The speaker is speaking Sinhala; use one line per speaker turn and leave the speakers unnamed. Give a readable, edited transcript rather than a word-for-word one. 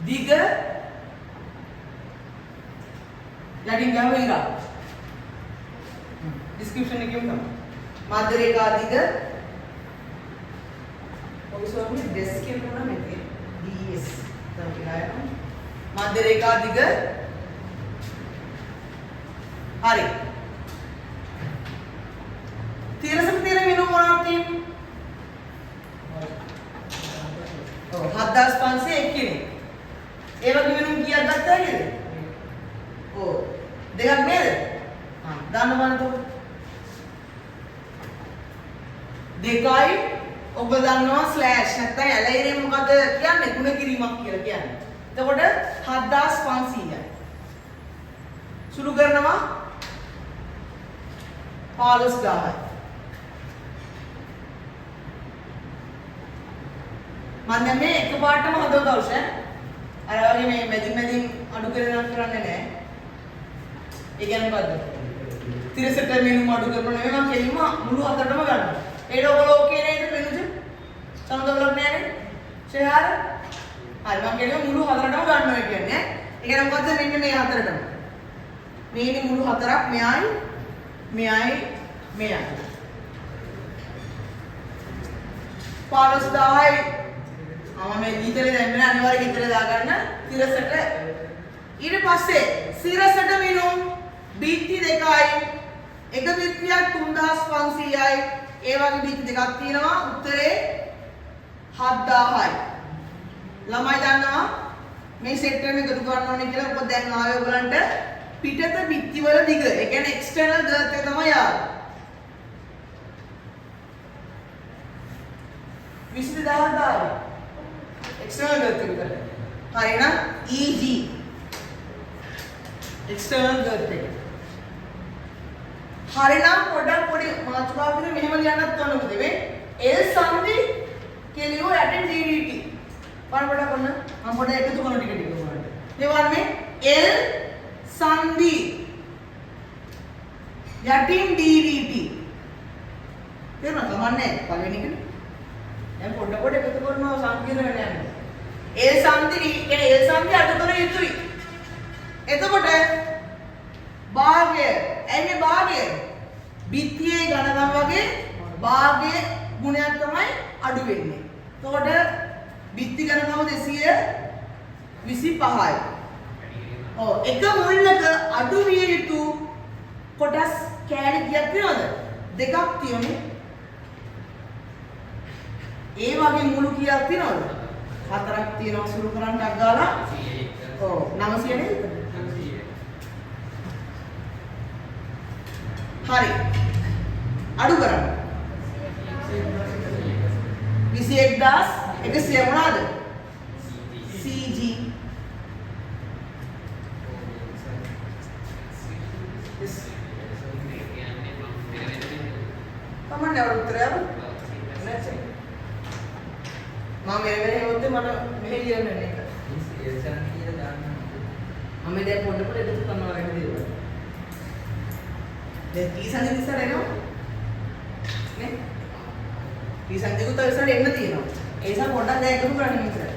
දිග යටින් ගාව ඉරා description එකේ තමයි මධ්‍ය රේඛා දිග ඔය සෝමනේ ds කියනවා නේද ds තමයි කියනවා මධ්‍ය රේඛා දිග හරි තිරසක තිර මිනු මොනවද තියෙන්නේ ඔව් 7501 කෙනෙක් ඒ වගේ මිනු කීයක් ගත්තා නේද ඔව් දෙකක් නේද දාන්න බලන්න දෙකයි ඔබ දන්නවා ස්ලෑෂ් නැත්නම් ඇලයිරේ මොකද කියන්නේ ගුණ කිරීමක් කියලා කියන්නේ. එතකොට 7500යි. සුළු කරනවා 15000යි. මම මේ එකපාරටම හදවත අවශ්‍ය. අර වගේ මේ මැදින් අඩු කරනවා කරන්නේ නැහැ. ඒ කියන්නේ මොකද්ද? තිරසට මෙනු අඩු කරනවා නෙවෙයි මම කෙලින්ම මුළු හතරටම ගන්නවා. ඒක ඔයගොල්ලෝ ඕකේ නේද මෙනුද? සමතවලක් නැහැ ෂෙහාර? හරි මම කියන්නේ මුළු හතරටම ගන්නවා කියන්නේ. ඒ කියන්නේ මොකද්ද මෙන්න මේ හතරටම. මේනි මුළු හතරක් මෙයයි මෙයයි මෙයයි. 15000යි. මේ ගීතලේ දැන් මෙන්න අනිවාර්යයෙන් ගීතලේ දාගන්න තිරසට ඊට පස්සේ සිරසට මෙනු බීටි දෙකයි එක බිත්තියක් 3500යි ඒ වගේ බීටි දෙකක් තියෙනවා උත්තරේ 7000යි ළමයි දන්නවා මේ සෙට් එකම එකතු කරන්න ඕනේ කියලා මොකද දැන් ආවේ ඔයගලන්ට පිටත බිත්ති වල දිග ඒ කියන්නේ එක්ස්ටර්නල් ගර්ත් එක තමයි ආවේ 20000 දාලා එක්ස්ටර්නල් ගර්ත් එක විතර හරිනම් EG එක්ස්ටර්නල් ගර්ත් එක හරිනම් පොඩක් පොඩි මාතෘකාවක් විතර මෙහෙම ලියන්නත් ඕන මොකද මේ L සංදි කෙලියෝ යටින් DDT බලන්න පොඩක් ඔන්න මම පොඩ එකතු කරන ටික ඔයාලට මේ වන්නේ L සංදි යටින් DDT තේරුණාද කමන්නේ පළවෙනි එකනේ දැන් පොඩ එකතු කරනවා සංකීර්ණ වෙන යනවා L සංදි කියන්නේ L සංදි අඩු කර යුතුයි එතකොට භාගය එන්නේ භාගය බිත්තියේ ඝනකම වගේ භාගයේ ගුණයක් තමයි අඩු වෙන්නේ. එතකොට බිත්ති ඝනකම 225යි. ඔව් එක මුල්ලක අඩු විය යුතු කොටස් කෑලි කීයක් තියෙනවද? දෙකක් තියෙන්නේ. ඒ වගේ මුළු කීයක් තියෙනවද? හතරක් තියෙනවා සුළු කරන්නක් ගාලා. ඔව් 900 නේද? හරි අඩු කරන්න 21100 මොනවාද CG කමන්න අවුරුදු උත්තරය නැසෙයි මම මෙහෙම හේවොත් මට මෙහෙ ලියන්නේ නේද එල්සන් කියලා දාන්න මම දැන් පොඩ එකතු කරනවා වගේ දේවල් දැන් ඊසන් ඉස්සර එනවා නේ ඊසන් දෙකුත් ඉස්සර එන්න තියෙනවා ඒ නිසා පොඩ්ඩක් දැන් එකතු කරන්න ඉස්සර